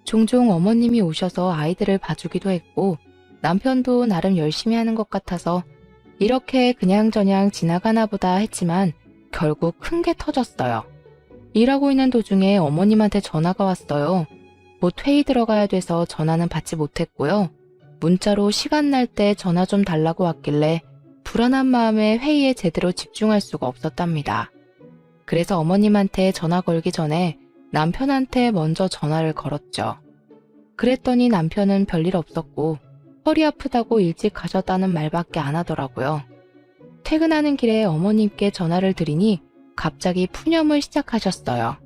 종종 어머님이 오셔서 아이들을 봐주기도 했고 남편도 나름 열심히 하는 것 같아서 이렇게 그냥저냥 지나가나 보다 했지만 결국 큰 게 터졌어요. 일하고 있는 도중에 어머님한테 전화가 왔어요. 곧 회의 들어가야 돼서 전화는 받지 못했고요. 문자로 시간 날 때 전화 좀 달라고 왔길래 불안한 마음에 회의에 제대로 집중할 수가 없었답니다. 그래서 어머님한테 전화 걸기 전에 남편한테 먼저 전화를 걸었죠. 그랬더니 남편은 별일 없었고 허리 아프다고 일찍 가셨다는 말밖에 안 하더라고요. 퇴근하는 길에 어머님께 전화를 드리니 갑자기 푸념을 시작하셨어요.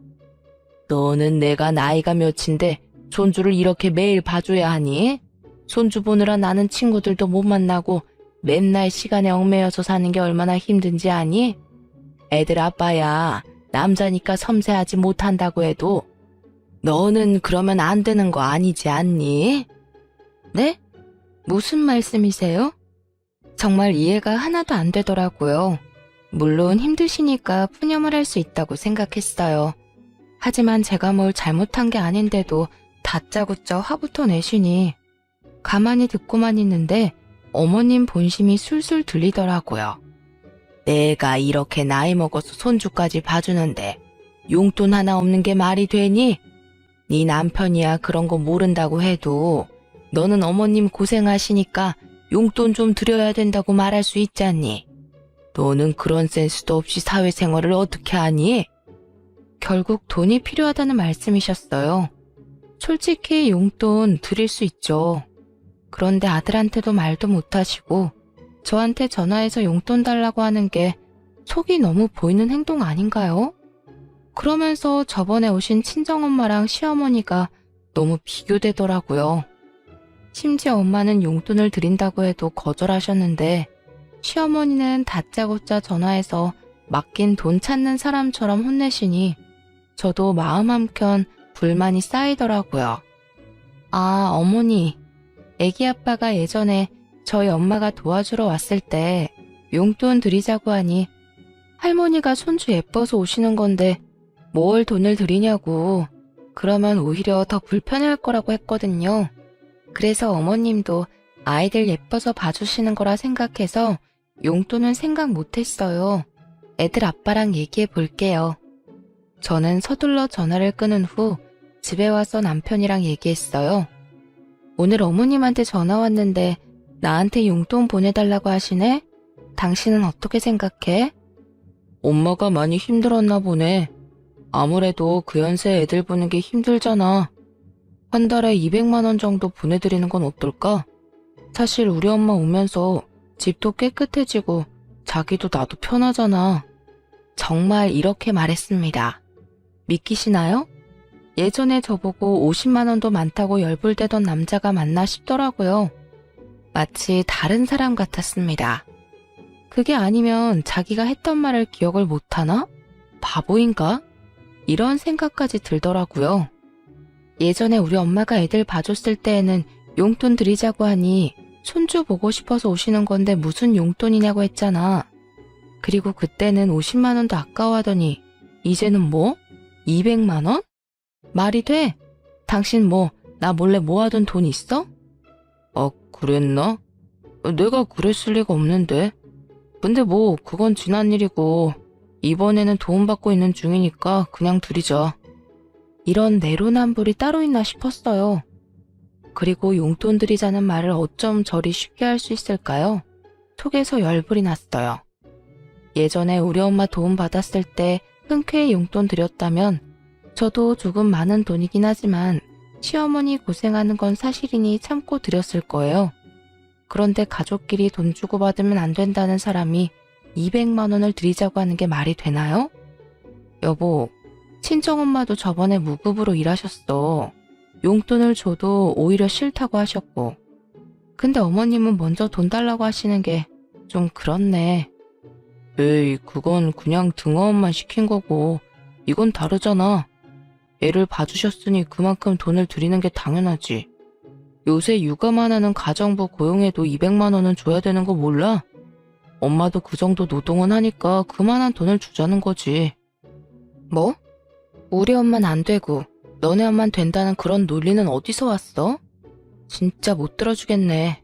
너는 내가 나이가 몇인데 손주를 이렇게 매일 봐줘야 하니? 손주 보느라 나는 친구들도 못 만나고 맨날 시간에 얽매여서 사는 게 얼마나 힘든지 아니? 애들 아빠야, 남자니까 섬세하지 못한다고 해도 너는 그러면 안 되는 거 아니지 않니? 네? 무슨 말씀이세요? 정말 이해가 하나도 안 되더라고요. 물론 힘드시니까 푸념을 할 수 있다고 생각했어요. 하지만 제가 뭘 잘못한 게 아닌데도 다짜고짜 화부터 내시니 가만히 듣고만 있는데 어머님 본심이 술술 들리더라고요. 내가 이렇게 나이 먹어서 손주까지 봐주는데 용돈 하나 없는 게 말이 되니? 네 남편이야 그런 거 모른다고 해도 너는 어머님 고생하시니까 용돈 좀 드려야 된다고 말할 수 있잖니? 너는 그런 센스도 없이 사회생활을 어떻게 하니? 결국 돈이 필요하다는 말씀이셨어요. 솔직히 용돈 드릴 수 있죠. 그런데 아들한테도 말도 못하시고 저한테 전화해서 용돈 달라고 하는 게 속이 너무 보이는 행동 아닌가요? 그러면서 저번에 오신 친정엄마랑 시어머니가 너무 비교되더라고요. 심지어 엄마는 용돈을 드린다고 해도 거절하셨는데 시어머니는 다짜고짜 전화해서 맡긴 돈 찾는 사람처럼 혼내시니 저도 마음 한켠 불만이 쌓이더라고요. 아, 어머니, 애기 아빠가 예전에 저희 엄마가 도와주러 왔을 때 용돈 드리자고 하니 할머니가 손주 예뻐서 오시는 건데 뭘 돈을 드리냐고, 그러면 오히려 더 불편할 거라고 했거든요. 그래서 어머님도 아이들 예뻐서 봐주시는 거라 생각해서 용돈은 생각 못했어요. 애들 아빠랑 얘기해 볼게요. 저는 서둘러 전화를 끊은 후 집에 와서 남편이랑 얘기했어요. 오늘 어머님한테 전화 왔는데 나한테 용돈 보내달라고 하시네? 당신은 어떻게 생각해? 엄마가 많이 힘들었나 보네. 아무래도 그 연세 애들 보는 게 힘들잖아. 한 달에 200만 원 정도 보내드리는 건 어떨까? 사실 우리 엄마 오면서 집도 깨끗해지고 자기도 나도 편하잖아. 정말 이렇게 말했습니다. 믿기시나요? 예전에 저보고 50만 원도 많다고 열불대던 남자가 맞나 싶더라고요. 마치 다른 사람 같았습니다. 그게 아니면 자기가 했던 말을 기억을 못하나? 바보인가? 이런 생각까지 들더라고요. 예전에 우리 엄마가 애들 봐줬을 때에는 용돈 드리자고 하니 손주 보고 싶어서 오시는 건데 무슨 용돈이냐고 했잖아. 그리고 그때는 50만 원도 아까워하더니 이제는 뭐? 200만 원? 말이 돼? 당신 뭐 나 몰래 모아둔 돈 있어? 그랬나? 내가 그랬을 리가 없는데. 근데 뭐 그건 지난 일이고 이번에는 도움받고 있는 중이니까 그냥 드리자. 이런 내로남불이 따로 있나 싶었어요. 그리고 용돈 드리자는 말을 어쩜 저리 쉽게 할 수 있을까요? 속에서 열불이 났어요. 예전에 우리 엄마 도움 받았을 때 흔쾌히 용돈 드렸다면 저도 조금 많은 돈이긴 하지만 시어머니 고생하는 건 사실이니 참고 드렸을 거예요. 그런데 가족끼리 돈 주고받으면 안 된다는 사람이 200만 원을 드리자고 하는 게 말이 되나요? 여보, 친정엄마도 저번에 무급으로 일하셨어. 용돈을 줘도 오히려 싫다고 하셨고. 근데 어머님은 먼저 돈 달라고 하시는 게 좀 그렇네. 에이, 그건 그냥 등어업만 시킨 거고 이건 다르잖아. 애를 봐주셨으니 그만큼 돈을 드리는 게 당연하지. 요새 육아만 하는 가정부 고용해도 200만 원은 줘야 되는 거 몰라? 엄마도 그 정도 노동은 하니까 그만한 돈을 주자는 거지. 뭐? 우리 엄마는 안 되고 너네 엄마는 된다는 그런 논리는 어디서 왔어? 진짜 못 들어주겠네.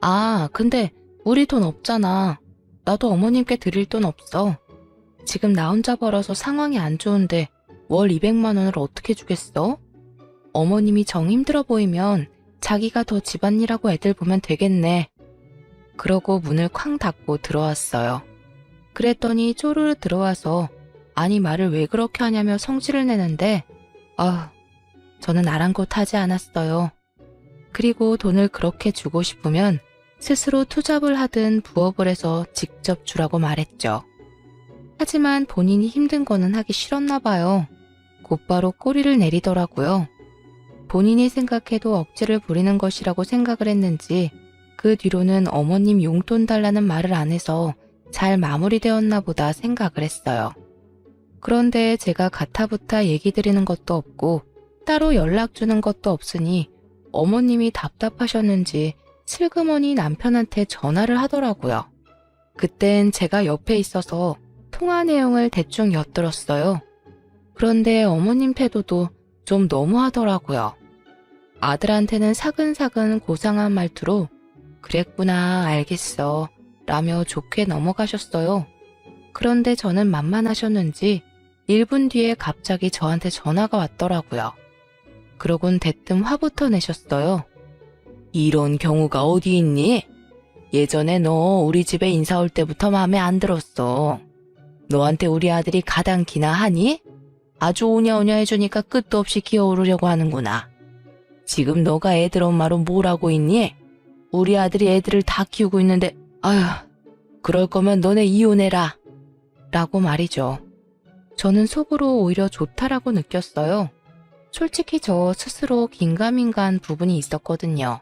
아, 근데 우리 돈 없잖아. 나도 어머님께 드릴 돈 없어. 지금 나 혼자 벌어서 상황이 안 좋은데 월 200만 원을 어떻게 주겠어? 어머님이 정 힘들어 보이면 자기가 더 집안일하고 애들 보면 되겠네. 그러고 문을 쾅 닫고 들어왔어요. 그랬더니 쪼르르 들어와서 아니 말을 왜 그렇게 하냐며 성질을 내는데 저는 아랑곳하지 않았어요. 그리고 돈을 그렇게 주고 싶으면 스스로 투잡을 하든 부업을 해서 직접 주라고 말했죠. 하지만 본인이 힘든 거는 하기 싫었나 봐요. 곧바로 꼬리를 내리더라고요. 본인이 생각해도 억지를 부리는 것이라고 생각을 했는지 그 뒤로는 어머님 용돈 달라는 말을 안 해서 잘 마무리되었나 보다 생각을 했어요. 그런데 제가 가타부타 얘기 드리는 것도 없고 따로 연락 주는 것도 없으니 어머님이 답답하셨는지 슬그머니 남편한테 전화를 하더라고요. 그땐 제가 옆에 있어서 통화 내용을 대충 엿들었어요. 그런데 어머님 태도도 좀 너무하더라고요. 아들한테는 사근사근 고상한 말투로 그랬구나, 알겠어 라며 좋게 넘어가셨어요. 그런데 저는 만만하셨는지 1분 뒤에 갑자기 저한테 전화가 왔더라고요. 그러곤 대뜸 화부터 내셨어요. 이런 경우가 어디 있니? 예전에 너 우리 집에 인사 올 때부터 마음에 안 들었어. 너한테 우리 아들이 가당키나 하니? 아주 오냐오냐 해주니까 끝도 없이 기어오르려고 하는구나. 지금 너가 애들 엄마로 뭘 하고 있니? 우리 아들이 애들을 다 키우고 있는데 그럴 거면 너네 이혼해라 라고 말이죠. 저는 속으로 오히려 좋다라고 느꼈어요. 솔직히 저 스스로 긴가민가한 부분이 있었거든요.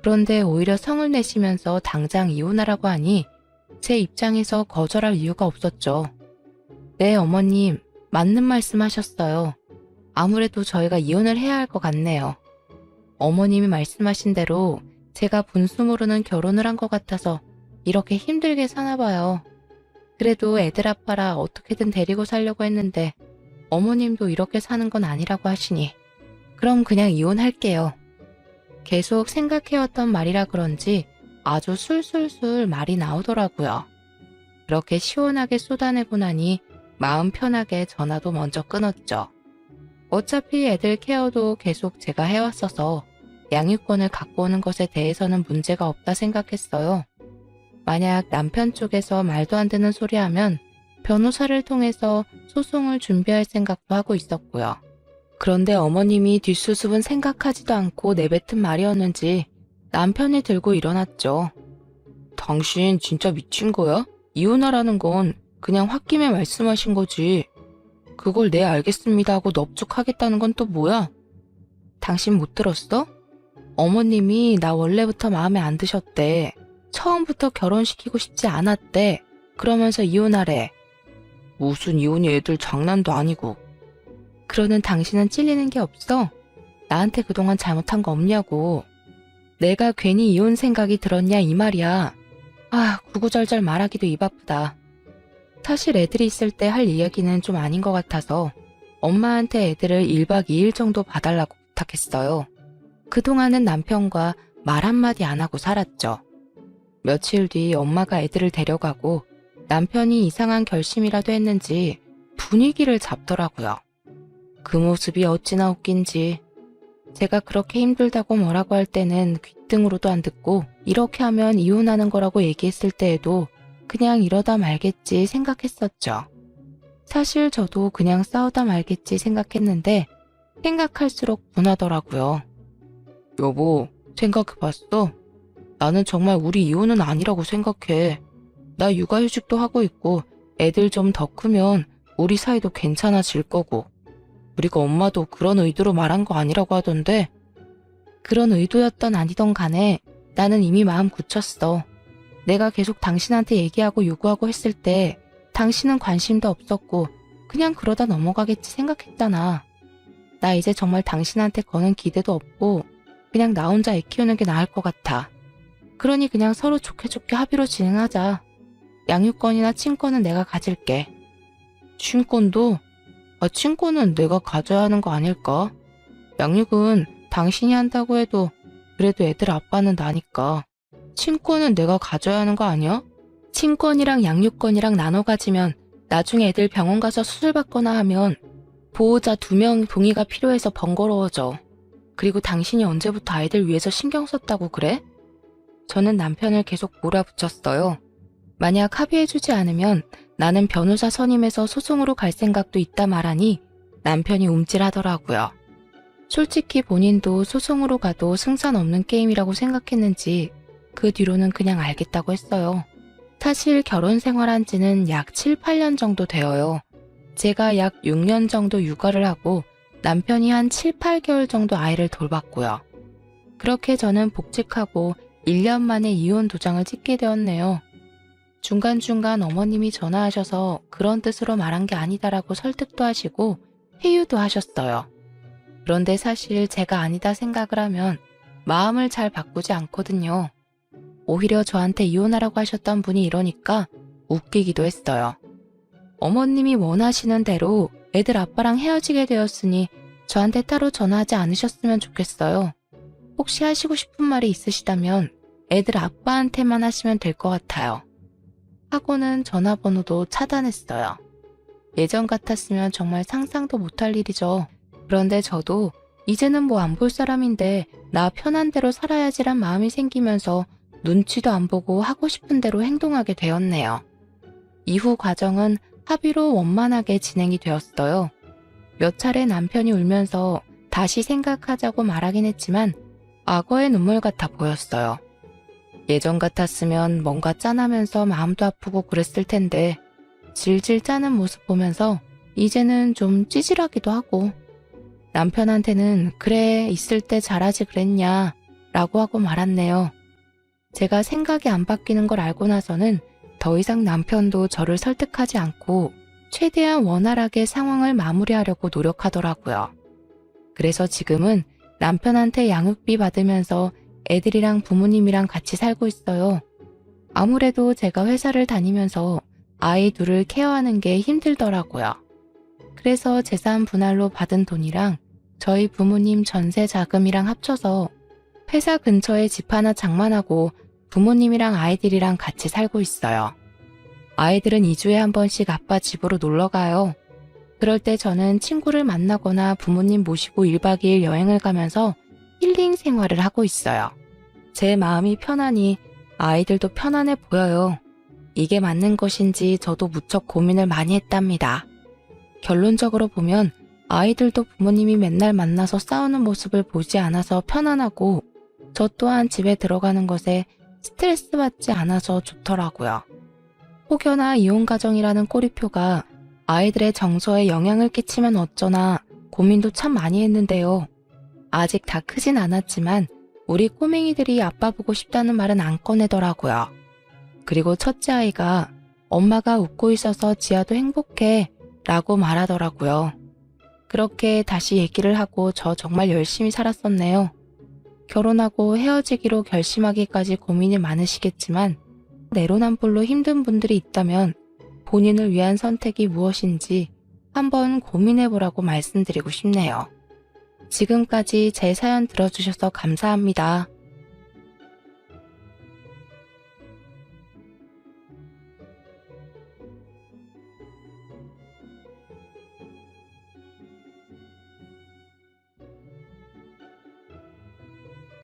그런데 오히려 성을 내시면서 당장 이혼하라고 하니 제 입장에서 거절할 이유가 없었죠. 네, 어머님, 맞는 말씀 하셨어요. 아무래도 저희가 이혼을 해야 할 것 같네요. 어머님이 말씀하신 대로 제가 분수 모르는 결혼을 한 것 같아서 이렇게 힘들게 사나 봐요. 그래도 애들 아빠라 어떻게든 데리고 살려고 했는데 어머님도 이렇게 사는 건 아니라고 하시니 그럼 그냥 이혼할게요. 계속 생각해왔던 말이라 그런지 아주 술술술 말이 나오더라고요. 그렇게 시원하게 쏟아내고 나니 마음 편하게 전화도 먼저 끊었죠. 어차피 애들 케어도 계속 제가 해왔어서 양육권을 갖고 오는 것에 대해서는 문제가 없다 생각했어요. 만약 남편 쪽에서 말도 안 되는 소리 하면 변호사를 통해서 소송을 준비할 생각도 하고 있었고요. 그런데 어머님이 뒷수습은 생각하지도 않고 내뱉은 말이었는지 남편이 들고 일어났죠. 당신 진짜 미친 거야? 이혼하라는 건 그냥 홧김에 말씀하신 거지. 그걸 네 알겠습니다 하고 넙죽하겠다는 건 또 뭐야? 당신 못 들었어? 어머님이 나 원래부터 마음에 안 드셨대. 처음부터 결혼시키고 싶지 않았대. 그러면서 이혼하래. 무슨 이혼이 애들 장난도 아니고. 그러는 당신은 찔리는 게 없어? 나한테 그동안 잘못한 거 없냐고. 내가 괜히 이혼 생각이 들었냐 이 말이야. 구구절절 말하기도 입 아프다. 사실 애들이 있을 때 할 이야기는 좀 아닌 것 같아서 엄마한테 애들을 1박 2일 정도 봐달라고 부탁했어요. 그동안은 남편과 말 한마디 안 하고 살았죠. 며칠 뒤 엄마가 애들을 데려가고 남편이 이상한 결심이라도 했는지 분위기를 잡더라고요. 그 모습이 어찌나 웃긴지. 제가 그렇게 힘들다고 뭐라고 할 때는 귓등으로도 안 듣고 이렇게 하면 이혼하는 거라고 얘기했을 때에도 그냥 이러다 말겠지 생각했었죠. 사실 저도 그냥 싸우다 말겠지 생각했는데 생각할수록 분하더라고요. 여보, 생각해봤어? 나는 정말 우리 이혼은 아니라고 생각해. 나 육아휴직도 하고 있고 애들 좀 더 크면 우리 사이도 괜찮아질 거고. 우리가 엄마도 그런 의도로 말한 거 아니라고 하던데. 그런 의도였던 아니던 간에 나는 이미 마음 굳혔어. 내가 계속 당신한테 얘기하고 요구하고 했을 때 당신은 관심도 없었고 그냥 그러다 넘어가겠지 생각했잖아. 나 이제 정말 당신한테 거는 기대도 없고 그냥 나 혼자 애 키우는 게 나을 것 같아. 그러니 그냥 서로 좋게 좋게 합의로 진행하자. 양육권이나 친권은 내가 가질게. 친권도? 친권은 내가 가져야 하는 거 아닐까? 양육은 당신이 한다고 해도 그래도 애들 아빠는 나니까. 친권은 내가 가져야 하는 거 아니야? 친권이랑 양육권이랑 나눠 가지면 나중에 애들 병원 가서 수술받거나 하면 보호자 2명 동의가 필요해서 번거로워져. 그리고 당신이 언제부터 아이들 위해서 신경 썼다고 그래? 저는 남편을 계속 몰아붙였어요. 만약 합의해주지 않으면 나는 변호사 선임해서 소송으로 갈 생각도 있다 말하니 남편이 움찔하더라고요. 솔직히 본인도 소송으로 가도 승산 없는 게임이라고 생각했는지 그 뒤로는 그냥 알겠다고 했어요. 사실 결혼 생활한 지는 약 7, 8년 정도 되어요. 제가 약 6년 정도 육아를 하고 남편이 한 7, 8개월 정도 아이를 돌봤고요. 그렇게 저는 복직하고 1년 만에 이혼 도장을 찍게 되었네요. 중간중간 어머님이 전화하셔서 그런 뜻으로 말한 게 아니다라고 설득도 하시고 회유도 하셨어요. 그런데 사실 제가 아니다 생각을 하면 마음을 잘 바꾸지 않거든요. 오히려 저한테 이혼하라고 하셨던 분이 이러니까 웃기기도 했어요. 어머님이 원하시는 대로 애들 아빠랑 헤어지게 되었으니 저한테 따로 전화하지 않으셨으면 좋겠어요. 혹시 하시고 싶은 말이 있으시다면 애들 아빠한테만 하시면 될 것 같아요. 하고는 전화번호도 차단했어요. 예전 같았으면 정말 상상도 못할 일이죠. 그런데 저도 이제는 뭐 안 볼 사람인데 나 편한 대로 살아야지란 마음이 생기면서 눈치도 안 보고 하고 싶은 대로 행동하게 되었네요. 이후 과정은 합의로 원만하게 진행이 되었어요. 몇 차례 남편이 울면서 다시 생각하자고 말하긴 했지만 악어의 눈물 같아 보였어요. 예전 같았으면 뭔가 짠하면서 마음도 아프고 그랬을 텐데 질질 짜는 모습 보면서 이제는 좀 찌질하기도 하고 남편한테는 그래 있을 때 잘하지 그랬냐 라고 하고 말았네요. 제가 생각이 안 바뀌는 걸 알고 나서는 더 이상 남편도 저를 설득하지 않고 최대한 원활하게 상황을 마무리하려고 노력하더라고요. 그래서 지금은 남편한테 양육비 받으면서 애들이랑 부모님이랑 같이 살고 있어요. 아무래도 제가 회사를 다니면서 아이 둘을 케어하는 게 힘들더라고요. 그래서 재산 분할로 받은 돈이랑 저희 부모님 전세 자금이랑 합쳐서 회사 근처에 집 하나 장만하고 부모님이랑 아이들이랑 같이 살고 있어요. 아이들은 2주에 한 번씩 아빠 집으로 놀러 가요. 그럴 때 저는 친구를 만나거나 부모님 모시고 1박 2일 여행을 가면서 힐링 생활을 하고 있어요. 제 마음이 편하니 아이들도 편안해 보여요. 이게 맞는 것인지 저도 무척 고민을 많이 했답니다. 결론적으로 보면 아이들도 부모님이 맨날 만나서 싸우는 모습을 보지 않아서 편안하고 저 또한 집에 들어가는 것에 스트레스 받지 않아서 좋더라고요. 혹여나 이혼 가정이라는 꼬리표가 아이들의 정서에 영향을 끼치면 어쩌나 고민도 참 많이 했는데요. 아직 다 크진 않았지만 우리 꼬맹이들이 아빠 보고 싶다는 말은 안 꺼내더라고요. 그리고 첫째 아이가 엄마가 웃고 있어서 지아도 행복해 라고 말하더라고요. 그렇게 다시 얘기를 하고 저 정말 열심히 살았었네요. 결혼하고 헤어지기로 결심하기까지 고민이 많으시겠지만 내로남불로 힘든 분들이 있다면 본인을 위한 선택이 무엇인지 한번 고민해보라고 말씀드리고 싶네요. 지금까지 제 사연 들어주셔서 감사합니다.